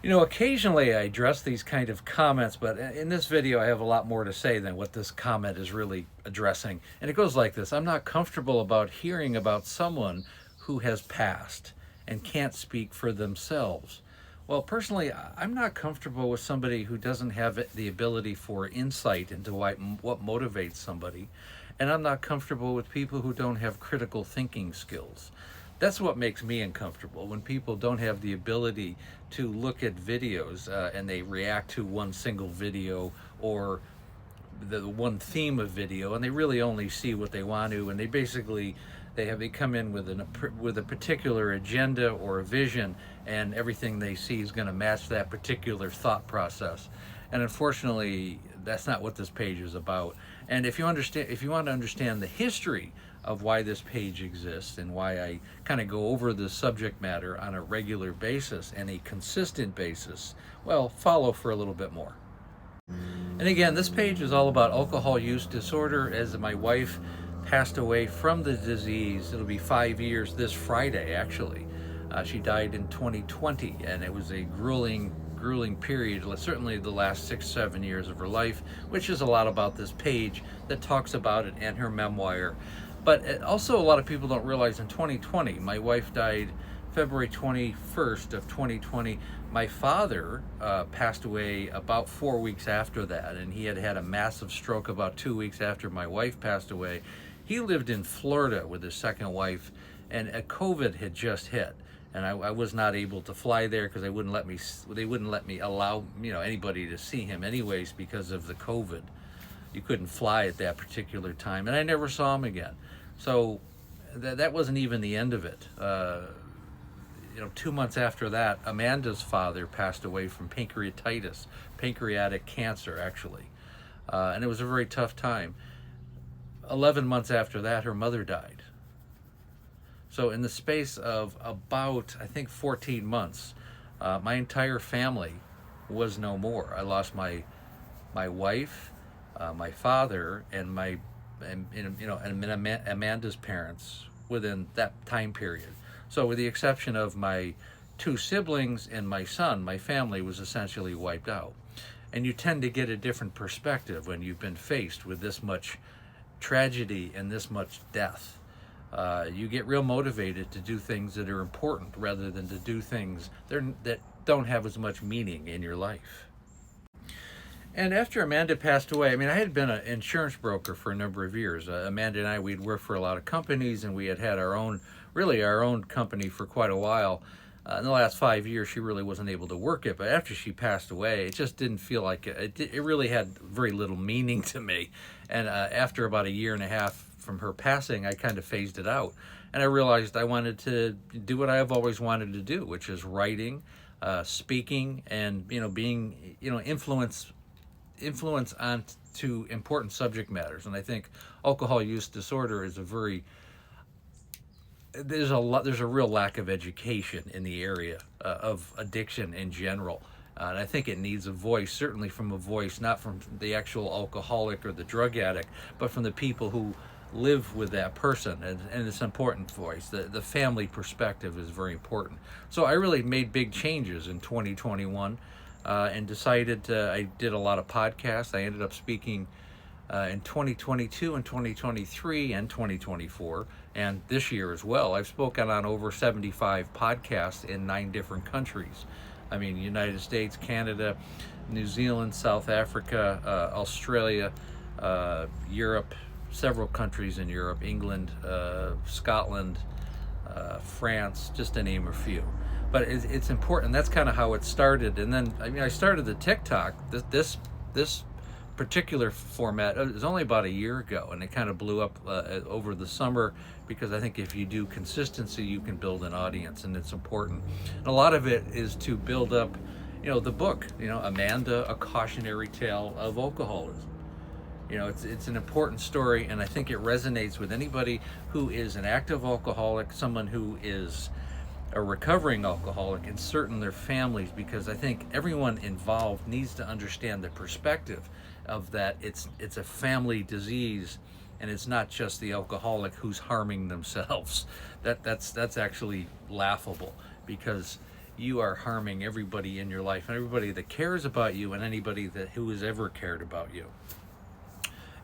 Occasionally I address these kind of comments, but in this video I have a lot more to say than what this comment is really addressing. And it goes like this: I'm not comfortable about hearing about someone who has passed and can't speak for themselves. Well, personally, I'm not comfortable with somebody who doesn't have the ability for insight into what motivates somebody. And I'm not comfortable with people who don't have critical thinking skills. That's what makes me uncomfortable, when people don't have the ability to look at videos and they react to one single video or the one theme of video, and they really only see what they want to, and they come in with a particular agenda or a vision, and everything they see is going to match that particular thought process. And unfortunately, that's not what this page is about. And if you want to understand the history of why this page exists and why I kind of go over the subject matter on a regular basis and a consistent basis, well, follow for a little bit more. And again, this page is all about alcohol use disorder. As my wife passed away from the disease, it'll be 5 years this Friday, actually. She died in 2020, and it was a grueling period, certainly the last 6-7 years of her life, which is a lot about this page that talks about it and her memoir. But also, a lot of people don't realize in 2020, my wife died February 21st of 2020. My father passed away about 4 weeks after that, and he had had a massive stroke about 2 weeks after my wife passed away. He lived in Florida with his second wife, and COVID had just hit. And I was not able to fly there because they wouldn't let me allow anybody to see him anyways because of the COVID. You couldn't fly at that particular time, and I never saw him again. So that wasn't even the end of it. 2 months after that, Amanda's father passed away from pancreatitis, pancreatic cancer actually, and it was a very tough time. 11 months after that, her mother died. So in the space of about, I think, 14 months, my entire family was no more. I lost my wife, my father, and Amanda's parents within that time period. So with the exception of my 2 siblings and my son, my family was essentially wiped out. And you tend to get a different perspective when you've been faced with this much tragedy and this much death. You get real motivated to do things that are important rather than to do things that don't have as much meaning in your life. And after Amanda passed away, I had been an insurance broker for a number of years. Amanda and I, we'd worked for a lot of companies, and we had our own company for quite a while. In the last 5 years, she really wasn't able to work it, but after she passed away, it just didn't feel like it really had very little meaning to me. And after about 1.5 years from her passing, I kind of phased it out, and I realized I wanted to do what I have always wanted to do, which is writing, speaking, and being influence on to important subject matters. And I think alcohol use disorder is there's a real lack of education in the area of addiction in general. And I think it needs a voice, certainly from a voice, not from the actual alcoholic or the drug addict, but from the people who live with that person. And it's an important voice. The family perspective is very important. So I really made big changes in 2021 and decided I did a lot of podcasts. I ended up speaking in 2022 and 2023 and 2024, and this year as well. I've spoken on over 75 podcasts in 9 different countries. United States, Canada, New Zealand, South Africa, Australia, Europe, several countries in Europe, England, Scotland, France, just to name a few. But it's important. That's kind of how it started. And then, I started the TikTok. This particular format is only about 1 year ago, and it kind of blew up over the summer, because I think if you do consistency, you can build an audience, and it's important. And a lot of it is to build up, the book, Amanda, A Cautionary Tale of Alcoholism. It's an important story, and I think it resonates with anybody who is an active alcoholic, someone who is a recovering alcoholic, and certain their families, because I think everyone involved needs to understand the perspective of that. It's a family disease, and it's not just the alcoholic who's harming themselves. That's actually laughable, because you are harming everybody in your life, and everybody that cares about you, and anybody who has ever cared about you,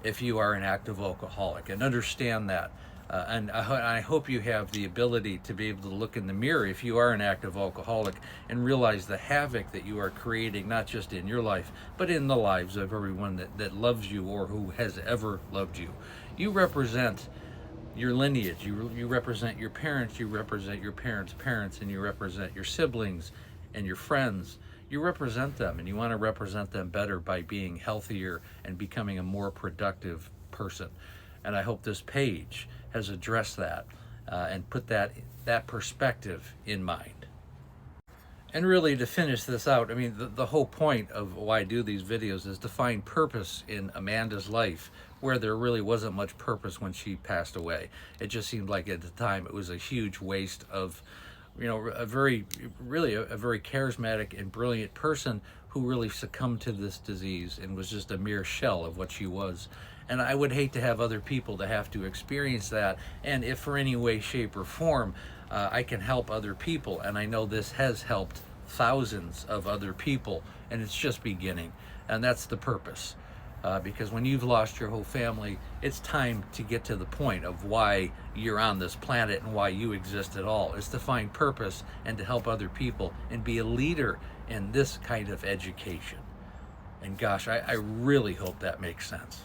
if you are an active alcoholic. And understand that. And I hope you have the ability to be able to look in the mirror if you are an active alcoholic and realize the havoc that you are creating, not just in your life, but in the lives of everyone that loves you or who has ever loved you. You represent your lineage, you represent your parents, you represent your parents' parents, and you represent your siblings and your friends. You represent them, and you want to represent them better by being healthier and becoming a more productive person. And I hope this page has addressed that and put that perspective in mind. And really, to finish this out, I mean, the whole point of why I do these videos is to find purpose in Amanda's life, where there really wasn't much purpose when she passed away. It just seemed like at the time it was a huge waste of, a very charismatic and brilliant person who really succumbed to this disease and was just a mere shell of what she was. And I would hate to have other people to have to experience that. And if for any way, shape, or form I can help other people, and I know this has helped thousands of other people, and it's just beginning. And that's the purpose. Because when you've lost your whole family, it's time to get to the point of why you're on this planet and why you exist at all. Is to find purpose and to help other people and be a leader in this kind of education. And gosh, I really hope that makes sense.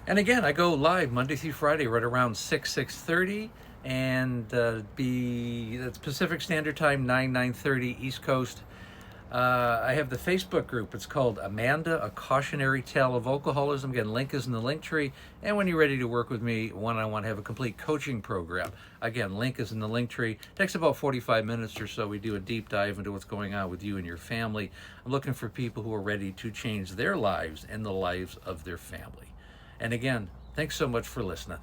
And again, I go live Monday through Friday right around 6:30, and that's Pacific Standard Time, 9:30 East Coast. I have the Facebook group. It's called Amanda, A Cautionary Tale of Alcoholism. Again, link is in the link tree. And when you're ready to work with me one-on-one, have a complete coaching program. Again, link is in the link tree. It takes about 45 minutes or so. We do a deep dive into what's going on with you and your family. I'm looking for people who are ready to change their lives and the lives of their family. And again, thanks so much for listening.